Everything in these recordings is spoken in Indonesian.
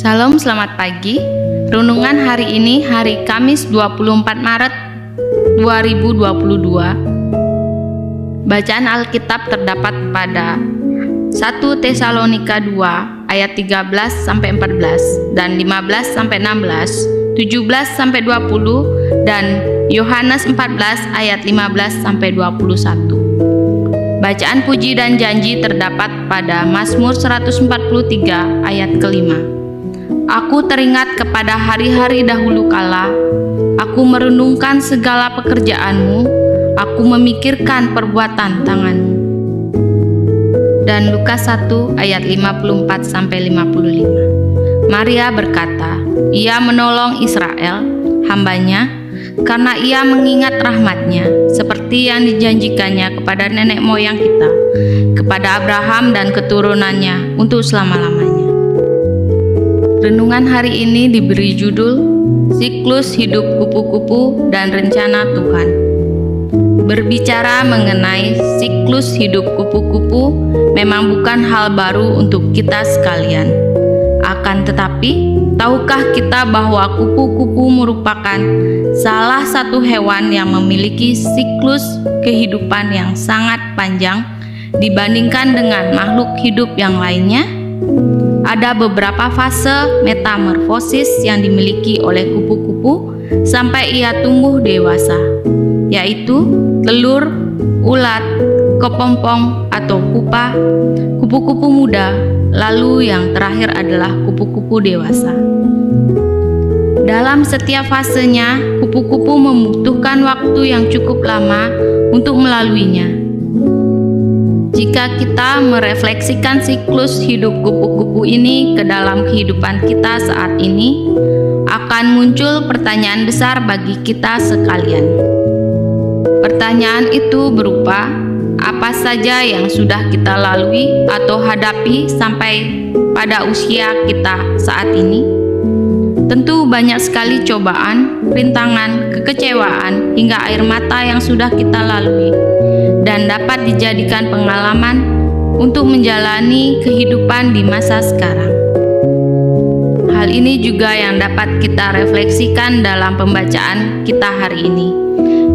Salam, selamat pagi. Renungan hari ini hari Kamis 24 Maret 2022. Bacaan Alkitab terdapat pada 1 Tesalonika 2 ayat 13 sampai 14 dan 15 sampai 16, 17 sampai 20 dan Yohanes 14 ayat 15 sampai 21. Bacaan puji dan janji terdapat pada Mazmur 143 ayat kelima. Aku teringat kepada hari-hari dahulu kala, aku merenungkan segala pekerjaanmu, aku memikirkan perbuatan tanganmu. Dan Lukas 1 ayat 54-55. Maria berkata, ia menolong Israel, hambanya, karena ia mengingat rahmatnya, seperti yang dijanjikannya kepada nenek moyang kita, kepada Abraham dan keturunannya untuk selama-lamanya. Renungan hari ini diberi judul Siklus Hidup Kupu-Kupu dan Rencana Tuhan. Berbicara mengenai siklus hidup kupu-kupu memang bukan hal baru untuk kita sekalian. Akan tetapi, tahukah kita bahwa kupu-kupu merupakan salah satu hewan yang memiliki siklus kehidupan yang sangat panjang dibandingkan dengan makhluk hidup yang lainnya? Ada beberapa fase metamorfosis yang dimiliki oleh kupu-kupu sampai ia tumbuh dewasa, yaitu telur, ulat, kepompong atau pupa, kupu-kupu muda, lalu yang terakhir adalah kupu-kupu dewasa. Dalam setiap fasenya, kupu-kupu membutuhkan waktu yang cukup lama untuk melaluinya. Jika kita merefleksikan siklus hidup kupu-kupu ini ke dalam kehidupan kita saat ini, akan muncul pertanyaan besar bagi kita sekalian. Pertanyaan itu berupa, apa saja yang sudah kita lalui atau hadapi sampai pada usia kita saat ini? Tentu banyak sekali cobaan, rintangan, kekecewaan, hingga air mata yang sudah kita lalui dan dapat dijadikan pengalaman untuk menjalani kehidupan di masa sekarang. Hal ini juga yang dapat kita refleksikan dalam pembacaan kita hari ini,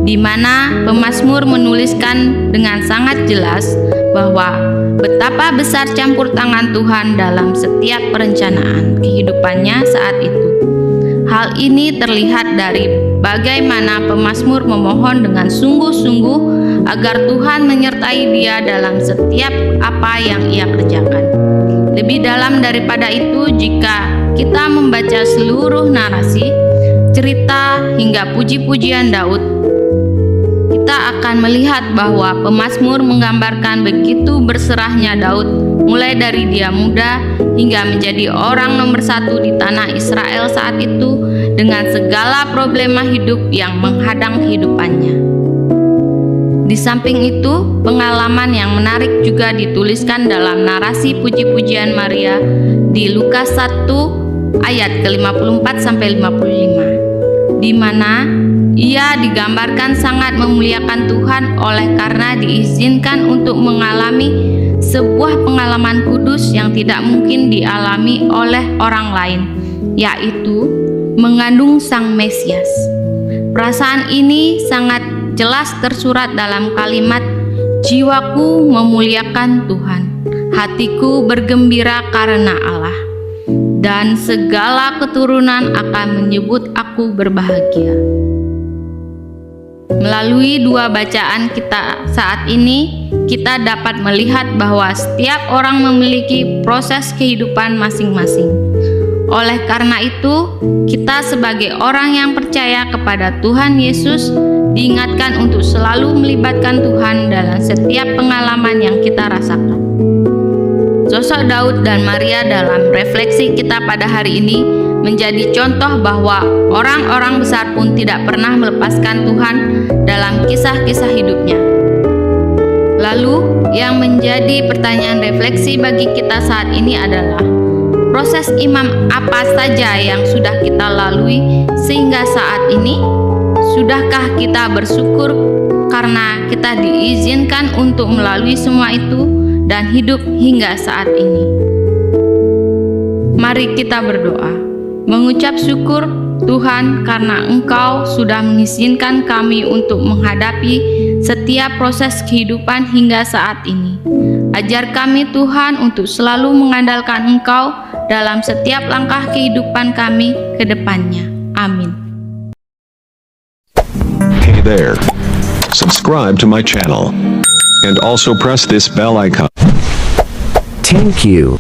di mana pemazmur menuliskan dengan sangat jelas bahwa betapa besar campur tangan Tuhan dalam setiap perencanaan kehidupannya saat itu. Hal ini terlihat dari bagaimana pemazmur memohon dengan sungguh-sungguh agar Tuhan menyertai dia dalam setiap apa yang ia kerjakan. Lebih dalam daripada itu, jika kita membaca seluruh narasi, cerita hingga puji-pujian Daud, kita akan melihat bahwa pemazmur menggambarkan begitu berserahnya Daud, mulai dari dia muda hingga menjadi orang nomor 1 di tanah Israel saat itu, dengan segala problema hidup yang menghadang kehidupannya. Di samping itu, pengalaman yang menarik juga dituliskan dalam narasi puji-pujian Maria di Lukas 1 ayat ke-54-55, di mana ia digambarkan sangat memuliakan Tuhan oleh karena diizinkan untuk mengalami sebuah pengalaman kudus yang tidak mungkin dialami oleh orang lain, yaitu mengandung Sang Mesias. Perasaan ini sangat jelas tersurat dalam kalimat, jiwaku memuliakan Tuhan, hatiku bergembira karena Allah, dan segala keturunan akan menyebut aku berbahagia. Melalui dua bacaan kita saat ini, kita dapat melihat bahwa setiap orang memiliki proses kehidupan masing-masing. Oleh karena itu, kita sebagai orang yang percaya kepada Tuhan Yesus diingatkan untuk selalu melibatkan Tuhan dalam setiap pengalaman yang kita rasakan. Sosok Daud dan Maria dalam refleksi kita pada hari ini menjadi contoh bahwa orang-orang besar pun tidak pernah melepaskan Tuhan dalam kisah-kisah hidupnya. Lalu, yang menjadi pertanyaan refleksi bagi kita saat ini adalah, proses imam apa saja yang sudah kita lalui sehingga saat ini? Sudahkah kita bersyukur karena kita diizinkan untuk melalui semua itu dan hidup hingga saat ini? Mari kita berdoa. Mengucap syukur Tuhan karena Engkau sudah mengizinkan kami untuk menghadapi setiap proses kehidupan hingga saat ini. Ajar kami Tuhan untuk selalu mengandalkan Engkau dalam setiap langkah kehidupan kami ke depannya. Amin. Hey there. Subscribe to my channel. And also press this bell icon. Thank you.